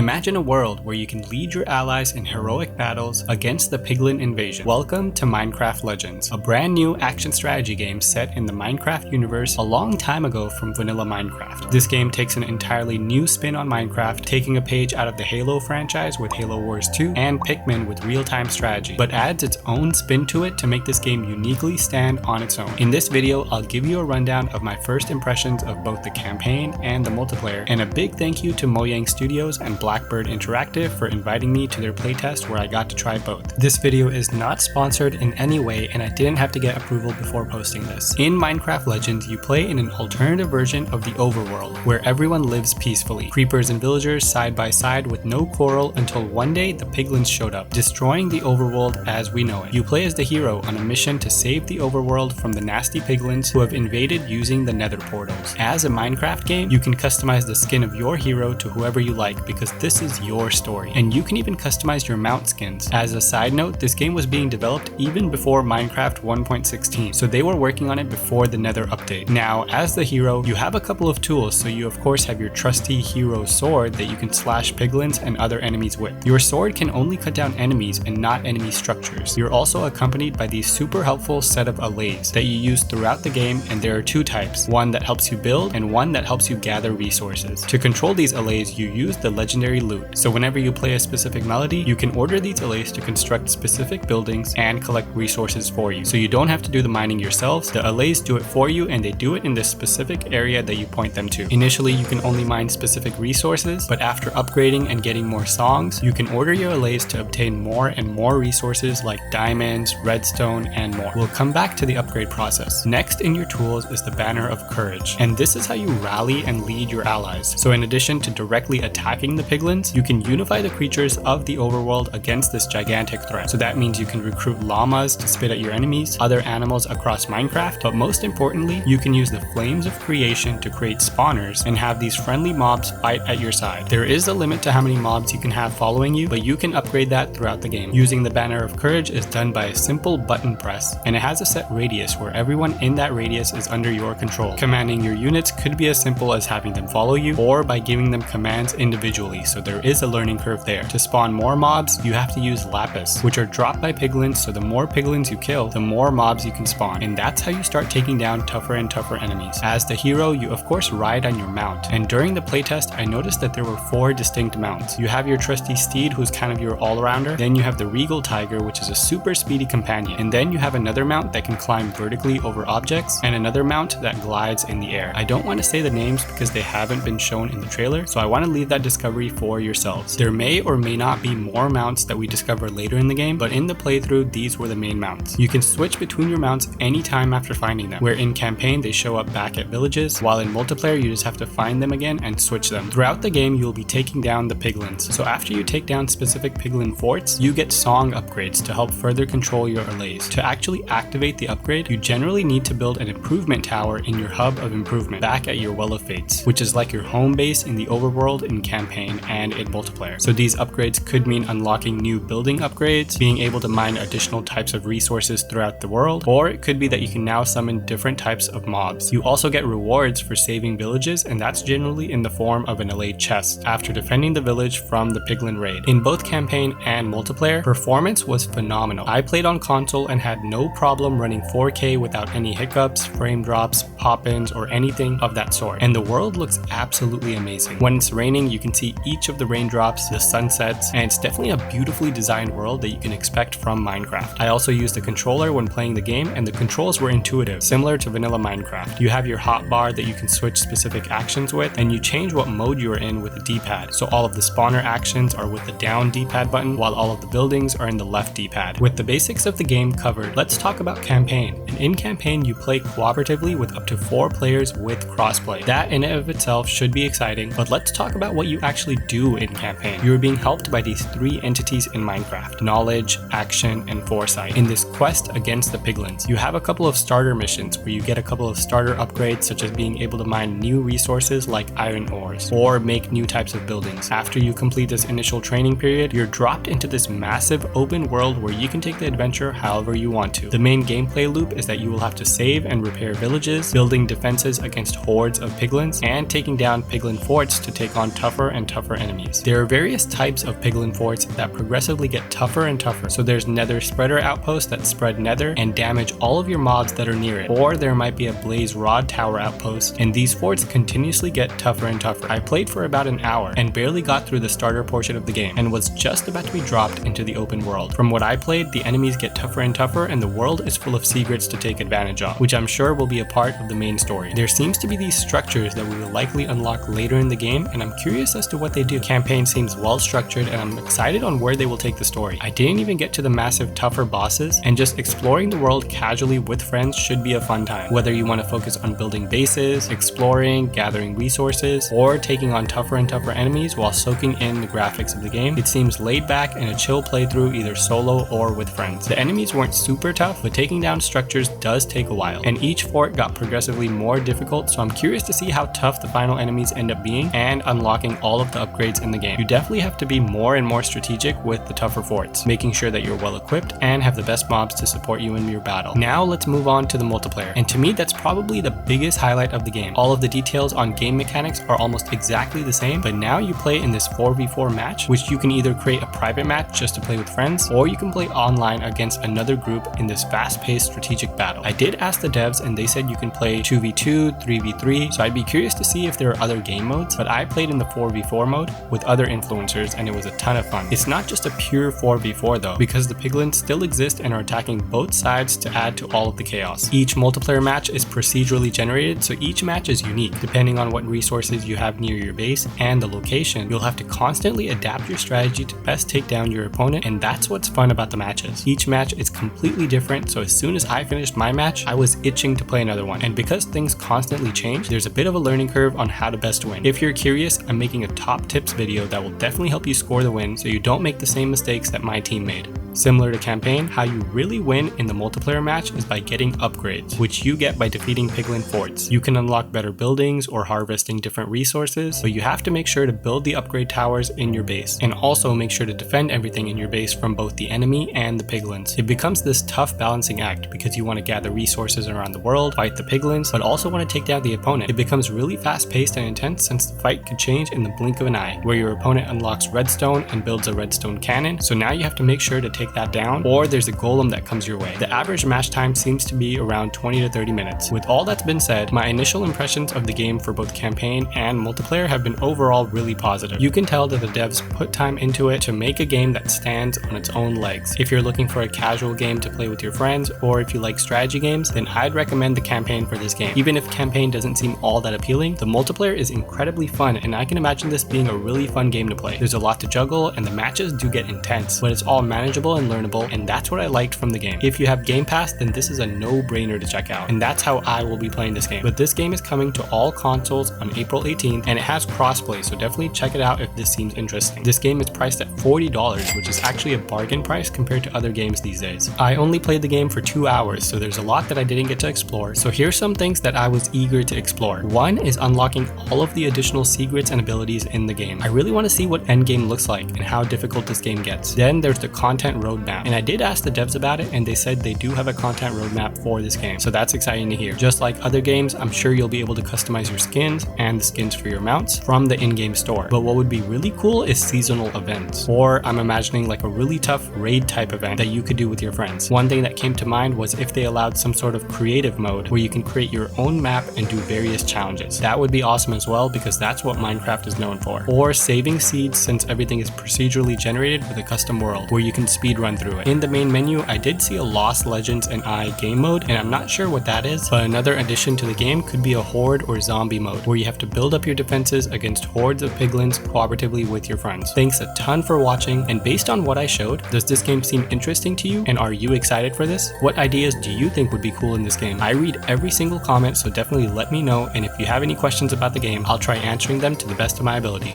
Imagine a world where you can lead your allies in heroic battles against the piglin invasion. Welcome to Minecraft Legends, a brand new action strategy game set in the Minecraft universe a long time ago from vanilla Minecraft. This game takes an entirely new spin on Minecraft, taking a page out of the Halo franchise with Halo Wars 2 and Pikmin with real-time strategy, but adds its own spin to it to make this game uniquely stand on its own. In this video, I'll give you a rundown of my first impressions of both the campaign and the multiplayer, and a big thank you to Mojang Studios and Blackbird Interactive for inviting me to their playtest where I got to try both. This video is not sponsored in any way, and I didn't have to get approval before posting this. In Minecraft Legends, you play in an alternative version of the Overworld, where everyone lives peacefully, creepers and villagers side by side with no quarrel until one day the piglins showed up, destroying the Overworld as we know it. You play as the hero on a mission to save the Overworld from the nasty piglins who have invaded using the Nether portals. As a Minecraft game, you can customize the skin of your hero to whoever you like because this is your story, and you can even customize your mount skins. As a side note, this game was being developed even before Minecraft 1.16, so they were working on it before the Nether update. Now, as the hero, you have a couple of tools, so you of course have your trusty hero sword that you can slash piglins and other enemies with. Your sword can only cut down enemies and not enemy structures. You're also accompanied by these super helpful set of allays that you use throughout the game, and there are two types, one that helps you build and one that helps you gather resources. To control these allays, you use the legendary loot. So whenever you play a specific melody, you can order these allays to construct specific buildings and collect resources for you. So you don't have to do the mining yourselves, the allays do it for you, and they do it in the specific area that you point them to. Initially, you can only mine specific resources, but after upgrading and getting more songs, you can order your allays to obtain more and more resources like diamonds, redstone, and more. We'll come back to the upgrade process. Next in your tools is the Banner of Courage, and this is how you rally and lead your allies. So in addition to directly attacking the piglins, you can unify the creatures of the overworld against this gigantic threat. So that means you can recruit llamas to spit at your enemies, other animals across Minecraft, but most importantly, you can use the flames of creation to create spawners and have these friendly mobs fight at your side. There is a limit to how many mobs you can have following you, but you can upgrade that throughout the game. Using the Banner of Courage is done by a simple button press, and it has a set radius where everyone in that radius is under your control. Commanding your units could be as simple as having them follow you, or by giving them commands individually, so there is a learning curve there. To spawn more mobs, you have to use lapis, which are dropped by piglins, so the more piglins you kill, the more mobs you can spawn, and that's how you start taking down tougher and tougher enemies. As the hero, you of course ride on your mount, and during the playtest, I noticed that there were 4 distinct mounts. You have your trusty steed, who's kind of your all-rounder, then you have the regal tiger, which is a super speedy companion, and then you have another mount that can climb vertically over objects, and another mount that glides in the air. I don't want to say the names because they haven't been shown in the trailer, so I want to leave that discovery for yourselves. There may or may not be more mounts that we discover later in the game, but in the playthrough, these were the main mounts. You can switch between your mounts anytime after finding them, where in campaign they show up back at villages, while in multiplayer you just have to find them again and switch them. Throughout the game, you will be taking down the piglins, so after you take down specific piglin forts, you get song upgrades to help further control your allays. To actually activate the upgrade, you generally need to build an improvement tower in your hub of improvement back at your Well of Fates, which is like your home base in the overworld in campaign and in multiplayer. So these upgrades could mean unlocking new building upgrades, being able to mine additional types of resources throughout the world, or it could be that you can now summon different types of mobs. You also get rewards for saving villages, and that's generally in the form of an allayed chest after defending the village from the piglin raid. In both campaign and multiplayer, performance was phenomenal. I played on console and had no problem running 4K without any hiccups, frame drops, pop-ins, or anything of that sort, and the world looks absolutely amazing. When it's raining, you can see each of the raindrops, the sunsets, and it's definitely a beautifully designed world that you can expect from Minecraft. I also used a controller when playing the game, and the controls were intuitive, similar to vanilla Minecraft. You have your hotbar that you can switch specific actions with, and you change what mode you are in with the D-pad. So all of the spawner actions are with the down D-pad button, while all of the buildings are in the left D-pad. With the basics of the game covered, let's talk about campaign. And in campaign, you play cooperatively with up to 4 players with crossplay. That in and of itself should be exciting, but let's talk about what you actually do in campaign. You are being helped by these 3 entities in Minecraft: knowledge, action, and foresight. In this quest against the piglins, you have a couple of starter missions where you get a couple of starter upgrades, such as being able to mine new resources like iron ores, or make new types of buildings. After you complete this initial training period, you're dropped into this massive open world where you can take the adventure however you want to. The main gameplay loop is that you will have to save and repair villages, building defenses against hordes of piglins, and taking down piglin forts to take on tougher and tougher tougher enemies. There are various types of piglin forts that progressively get tougher and tougher. So there's Nether spreader outposts that spread Nether and damage all of your mobs that are near it. Or there might be a blaze rod tower outpost, and these forts continuously get tougher and tougher. I played for about an hour and barely got through the starter portion of the game and was just about to be dropped into the open world. From what I played, the enemies get tougher and tougher and the world is full of secrets to take advantage of, which I'm sure will be a part of the main story. There seems to be these structures that we will likely unlock later in the game, and I'm curious as to what they do. The campaign seems well structured and I'm excited on where they will take the story. I didn't even get to the massive tougher bosses, and just exploring the world casually with friends should be a fun time. Whether you want to focus on building bases, exploring, gathering resources, or taking on tougher and tougher enemies while soaking in the graphics of the game, it seems laid back and a chill playthrough either solo or with friends. The enemies weren't super tough, but taking down structures does take a while, and each fort got progressively more difficult, so I'm curious to see how tough the final enemies end up being and unlocking all of the upgrades in the game. You definitely have to be more and more strategic with the tougher forts, making sure that you're well equipped and have the best mobs to support you in your battle. Now let's move on to the multiplayer, and to me that's probably the biggest highlight of the game. All of the details on game mechanics are almost exactly the same, but now you play in this 4v4 match, which you can either create a private match just to play with friends, or you can play online against another group in this fast-paced strategic battle. I did ask the devs and they said you can play 2v2, 3v3, so I'd be curious to see if there are other game modes, but I played in the 4v4 mode with other influencers and it was a ton of fun. It's not just a pure 4v4 though, because the piglins still exist and are attacking both sides to add to all of the chaos. Each multiplayer match is procedurally generated, so each match is unique. Depending on what resources you have near your base and the location, you'll have to constantly adapt your strategy to best take down your opponent, and that's what's fun about the matches. Each match is completely different, so as soon as I finished my match, I was itching to play another one. And because things constantly change, there's a bit of a learning curve on how to best win. If you're curious, I'm making a top tips video that will definitely help you score the win so you don't make the same mistakes that my team made. Similar to campaign, how you really win in the multiplayer match is by getting upgrades, which you get by defeating piglin forts. You can unlock better buildings or harvesting different resources, but you have to make sure to build the upgrade towers in your base, and also make sure to defend everything in your base from both the enemy and the piglins. It becomes this tough balancing act because you want to gather resources around the world, fight the piglins, but also want to take down the opponent. It becomes really fast paced and intense since the fight could change in the blink of an eye, where your opponent unlocks redstone and builds a redstone cannon, so now you have to make sure to take that down, or there's a golem that comes your way. The average match time seems to be around 20 to 30 minutes. With all that's been said, my initial impressions of the game for both campaign and multiplayer have been overall really positive. You can tell that the devs put time into it to make a game that stands on its own legs. If you're looking for a casual game to play with your friends, or if you like strategy games, then I'd recommend the campaign for this game. Even if campaign doesn't seem all that appealing, the multiplayer is incredibly fun, and I can imagine this being a really fun game to play. There's a lot to juggle, and the matches do get intense, but it's all manageable and learnable, and that's what I liked from the game. If you have Game Pass, then this is a no-brainer to check out, and that's how I will be playing this game. But this game is coming to all consoles on April 18th, and it has crossplay, so definitely check it out if this seems interesting. This game is priced at $40, which is actually a bargain price compared to other games these days. I only played the game for 2 hours, so there's a lot that I didn't get to explore, so here's some things that I was eager to explore. One is unlocking all of the additional secrets and abilities in the game. I really want to see what endgame looks like and how difficult this game gets. Then there's the content roadmap, and I did ask the devs about it, and they said they do have a content roadmap for this game, so that's exciting to hear. Just like other games, I'm sure you'll be able to customize your skins and the skins for your mounts from the in-game store. But what would be really cool is seasonal events, or I'm imagining like a really tough raid type event that you could do with your friends. One thing that came to mind was if they allowed some sort of creative mode where you can create your own map and do various challenges. That would be awesome as well, because that's what Minecraft is known for. Or saving seeds, since everything is procedurally generated with a custom world where you can speed run through it. In the main menu, I did see a Lost Legends and I game mode, and I'm not sure what that is, but another addition to the game could be a horde or zombie mode where you have to build up your defenses against hordes of piglins cooperatively with your friends. Thanks a ton for watching, and based on what I showed, does this game seem interesting to you, and are you excited for this? What ideas do you think would be cool in this game? I read every single comment, so definitely let me know, and if you have any questions about the game, I'll try answering them to the best of my ability.